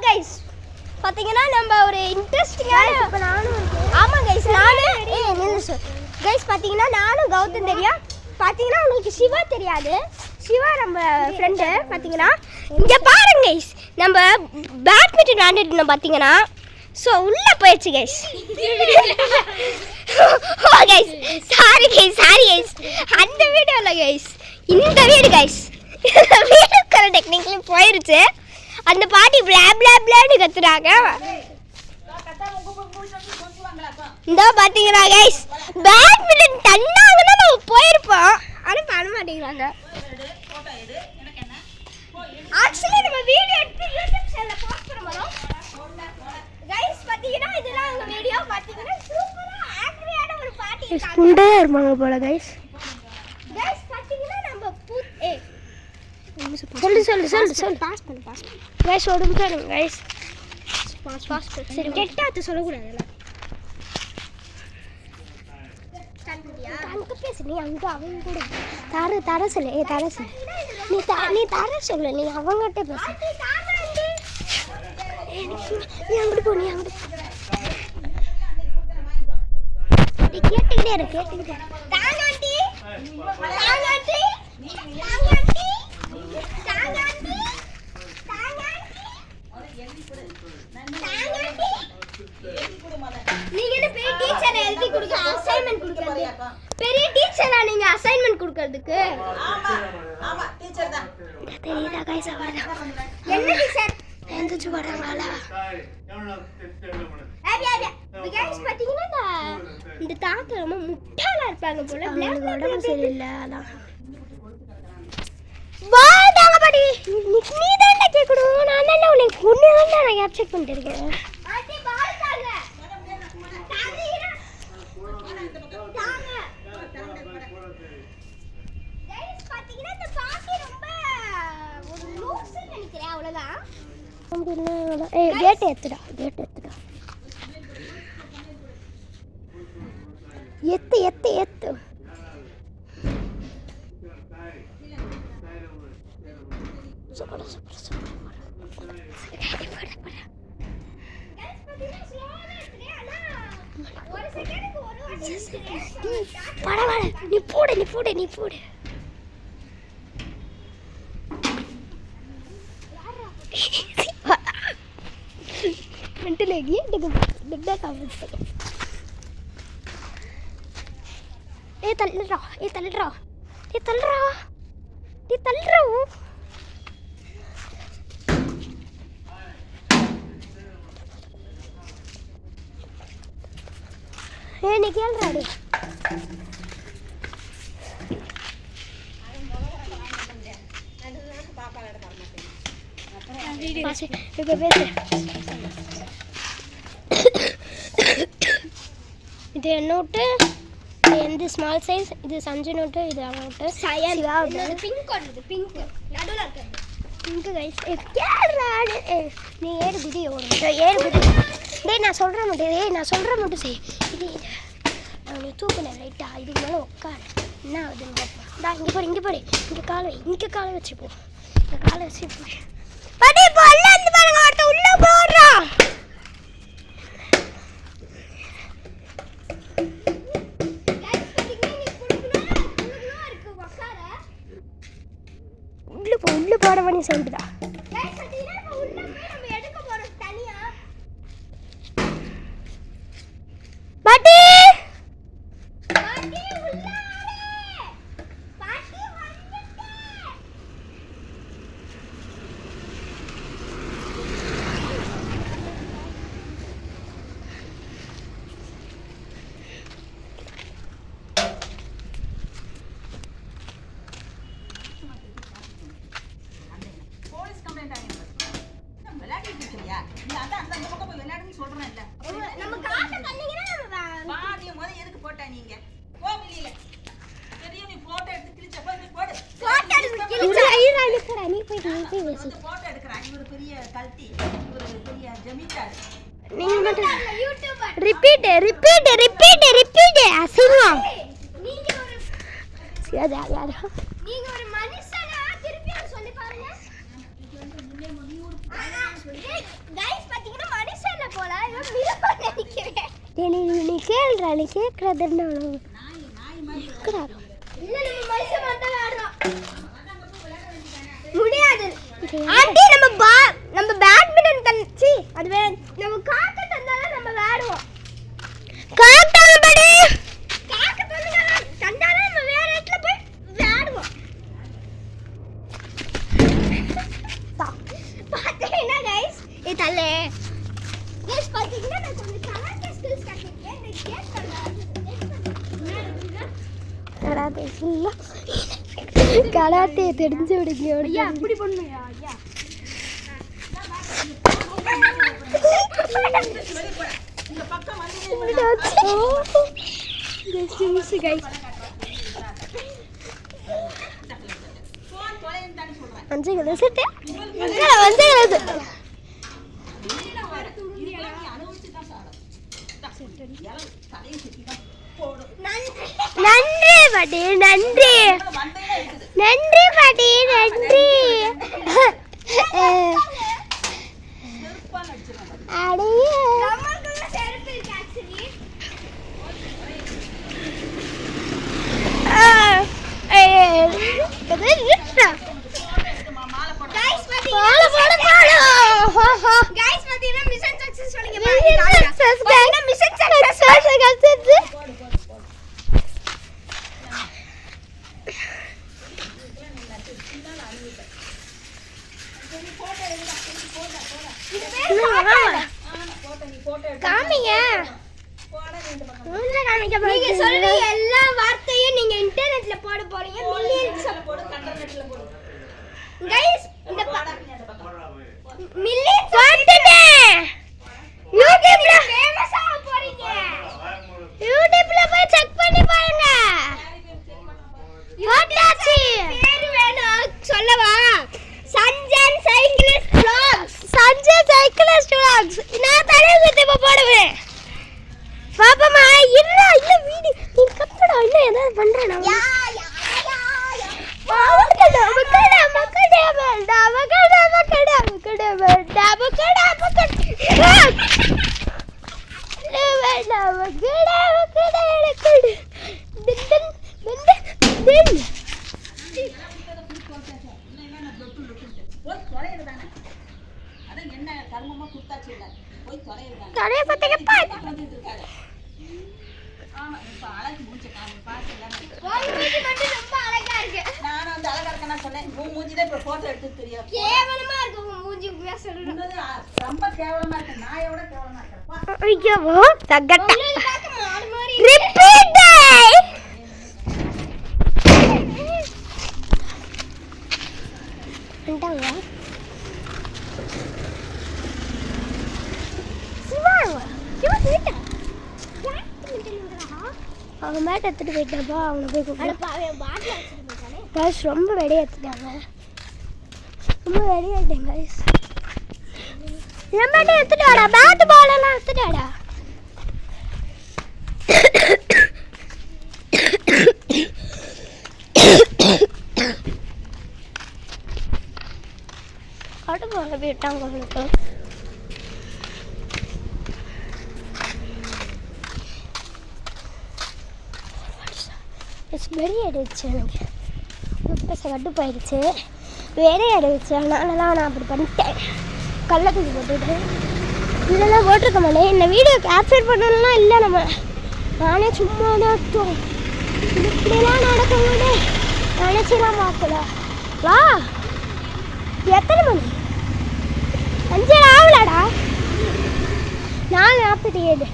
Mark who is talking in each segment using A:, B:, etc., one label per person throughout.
A: Guys பாத்தீங்கன்னா நம்ம ஒரு இன்ட்ரெஸ்டிங்கான இப்ப நானும் ஆமா கைஸ் கைஸ் பாத்தீங்கன்னா நானும் கௌதம் தெரியும். பாத்தீங்கன்னா உங்களுக்கு சிவா தெரியாது. சிவா நம்ம ஃப்ரெண்டு. பாத்தீங்கன்னா இங்க பாருங்க கைஸ் நம்ம பேட்மிண்டன் விளையாண்டுட்டு இருந்தோம் பாத்தீங்கன்னா. ஸோ உள்ள போயிடுச்சு கைஸ். ஓ கைஸ் சாரி கைஸ் அந்த வீடியோ இல்லை கைஸ், இந்த வீடு கைஸ். வீடு கர டெக்னிக்கலி போயிடுச்சு. அந்த பாட்டி பிளாப்னு கத்துறாங்க. இந்த பாத்தீங்களா கைஸ் பேட்மிண்டன் தண்ணாங்கன்னா நம்ம போயிருப்போம். ஆனால் பண்ண மாட்டேங்கிறாங்க. ஆக்சுவலி நம்ம வீடியோ எடுத்து யூடியூப் சேனல்ல போஸ்ட் பண்ணுவோம் கைஸ். பாத்தீங்கன்னா இதெல்லாம் உங்க வீடியோ பாத்தீங்கன்னா சூப்பரா ஆக்ரியான ஒரு பாட்டி இருக்காங்க. குண்டே இருப்பாங்க போல கைஸ். கைஸ் பாத்தீங்கன்னா நம்ம சொல்லு பாஸ் பண்ணு கைஸ். ஒரு நிமிஷம் கைஸ் பாஸ் சரி கெட்டாத்து சொல்லக்கூடாதுல்ல. அங்க பேசு நீ அங்க அவங்க கூட தர சொல்லு தர சொல்லு நீ தர சொல்லு நீ அவங்ககிட்ட பேசு. நீ அங்கிட்டு போ நீ கேட்டுக்கிட்டே இரு தாங்க ஆண்டி தாங்க ஆண்டி தாங்க ஆண்டி தாங்க ஆண்டி தாங்க ஆண்டி. நீங்க என்ன பெரிய டீச்சர் எழுதி கொடுக்க அசைன்மென்ட் கொடுக்கிறது? பெரிய டீச்சரா நீங்க அசைன்மென்ட் கொடுக்கிறதுக்கு?
B: ஆமா டீச்சர் தான்.
A: தெரியுதா கைஸ் அவர்தான். என்ன டீச்சர்? எந்திச்சு வராங்களா? கைஸ் பாத்தீங்கன்னா இந்த தாத்தா ரொம்ப முட்டாளா இருப்பாங்க போல. உடம்பு சரியில்லை அதான். வாடாங்க பாடி நீ தான் கேட்கணும். நான் என்ன உனக்கு ஒண்ணு நான் கேப்சர் பண்ணிட்டு இருக்கேன். ஆண்டி பால் தாங்க தாங்க தாங்க. கைஸ் பாத்தீங்கன்னா இந்த பாட்டி ரொம்ப ஒரு லூஸ் நினைக்கிறேன். அவ்வளவுதான். ஏய் கேட் ஏத்துடா எத்து சூப்பர் பரவாயில்ல நீ போடு. மென்டலேகி டெட்டா காமிச்சு ஏ தள்ளுறா நீ கேள்றாடி. இது நோட்டு எந்த ஸ்மால் சைஸ். இது சஞ்சு நோட்டு. இது நோட்டு பிங்க் நடுவில் இருக்கிறது பிங்க் கைஸ். நீ ஏறு குதி டேய் நான் சொல்கிறேன் மட்டும் செய். இது நீ தூக்குனேன் ரைட்டா. இதுக்கு மேலே உட்காரு. என்ன ஆகுதுன்னு பார்ப்போம். இங்கே போடு இங்கே காலை வச்சுப்போ. இந்த காலை வச்சு போய் படி போடல அந்த பாருங்க ஒருத்த உள்ள போடுறா. உள்ள போட பண்ணி சொல்லிட்டுதா. ரிப்பீட் அசிங்கம். நீங்க ஒரு மனுஷனா திருப்பி சொல்லி பாருங்க. நீ கேள்றா நீ கேட்கறது என்ன முடியாது ஆண்டி நம்ம பேட்மிண்டன் தந்துச்சு அது நம்ம காக்க தந்தாலும் நம்ம விளையாடுவோம் காக்காபடி காக்க தந்தாலும் நம்ம வேற இடத்துல போய் விளையாடுவோம் பாத்தீங்கன்னா கைஸ் இது தல்லே கைஸ் பாத்தீங்கன்னா நான் கொஞ்சம் கராத்தே ஸ்கில்ஸ் கத்துக்கிட்டேன் இந்த கேம் கராத்தே தெரிஞ்சு விடுங்க ஐயா அப்படி பண்ணுங்க ஐயா
B: இந்த பக்கம் வந்து
A: கைஸ்
B: போன் தொலைன்னு தானே சொல்றேன்
A: அஞ்சு செட்டு வந்து நன்றி பாட்டி நன்றி நன்றி பாட்டி நன்றி நீங்க சொல்ற எல்லா வார்த்தையும் நீங்க இன்டர்நெட்ல போட போறீங்க மில்லியன்ஸ்
B: போடு கண்டர்நெட்ல போடு
A: गाइस இந்த மில்லியன்ஸ்
B: போட்டுனே
A: யூடியூப்ல ஃபேமஸ் ஆக போறீங்க யூடியூப்ல போய் செக் பண்ணி பாருங்க போட்டாச்சு பேர் வேணும் சொல்லவா சஞ்சன் cyclist vlogs Sanjan cyclist vlogs நான் தரேன் இப்ப போடுவேன் பாப்பமா இல்ல வீடியோ நீ கத்துடா இல்ல ஏதாவது பண்றேனா யா
B: என்ன கர்மமா குத்தாச்சு இல்ல போய் தொலையறதா
A: தொலைய பத்தகப்பா
B: ஆமா இப்ப அழகு மூஞ்சி காமி பாத்துல
A: உன் மூஞ்சி மட்டும் ரொம்ப அழகா இருக்கு
B: நான் அந்த அழகா இருக்கேன்னு சொன்னேன் உன் மூஞ்சி தான் இப்ப போட்டோ எடுத்து தெரியும்
A: கேவலமா இருக்கு உன் மூஞ்சி உண்மையா சொல்றேன்
B: ரொம்ப கேவலமா இருக்கு நான் எவ்வளவு கேவலமா இருக்கேன்
A: ஐயோ தகட்ட ரிப்பீட் அண்டாங்க அவன் மேட் எடுத்துட்டு போயிட்டாப்பா அவனை போய் கூப்பிட்டு ரொம்ப வெடி எடுத்துட்டாங்க ரொம்ப வெடி ஆயிட்டேன் கைஸ் என் எடுத்துட்டு வாடா பேட் பால் எல்லாம் எடுத்துட்டு வாடா கடுப்பு வர போயிட்டாங்க அவனுக்கு வெறி ஆயிடுச்சு எனக்கு கடுப்பாயிடுச்சு வெறி ஆயிடுச்சு அதனாலலாம் நான் அப்படி பண்ணிட்டேன் கள்ளக்குடி போட்டுட்டு இதெல்லாம் போட்டிருக்க மாட்டேன் இந்த வீடியோ கேப்சர் பண்ணலாம் இல்லை நம்ம நானே சும்மா தான் இப்படிலாம் நடக்கும்போது நினச்சிலாம் பார்க்கல வா எத்தனை மணி 5 ஆகலடா 4:47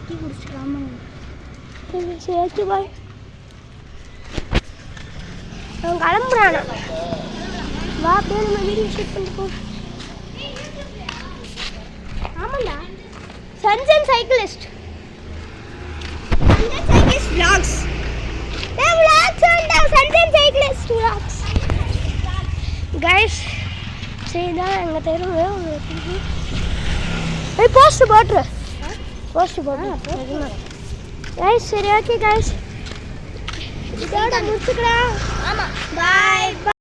A: டீ குடிச்சிக்கலாமா சேர்த்து பாய் அவன் கிளம்புறானா வா அப்படியே நம்ம வீடியோ ஷூட் பண்ணிட்டு போ ஆமாண்டா Sanjan cyclist vlogs Sanjan cyclist vlogs guys சரிதான் எங்கள் தெருவு போஸ்ட் போட்டுரு கைஸ் சரி ஓகே கைஸ் இதோட முடிச்சுக்கலாம் ஆமாம் பாய்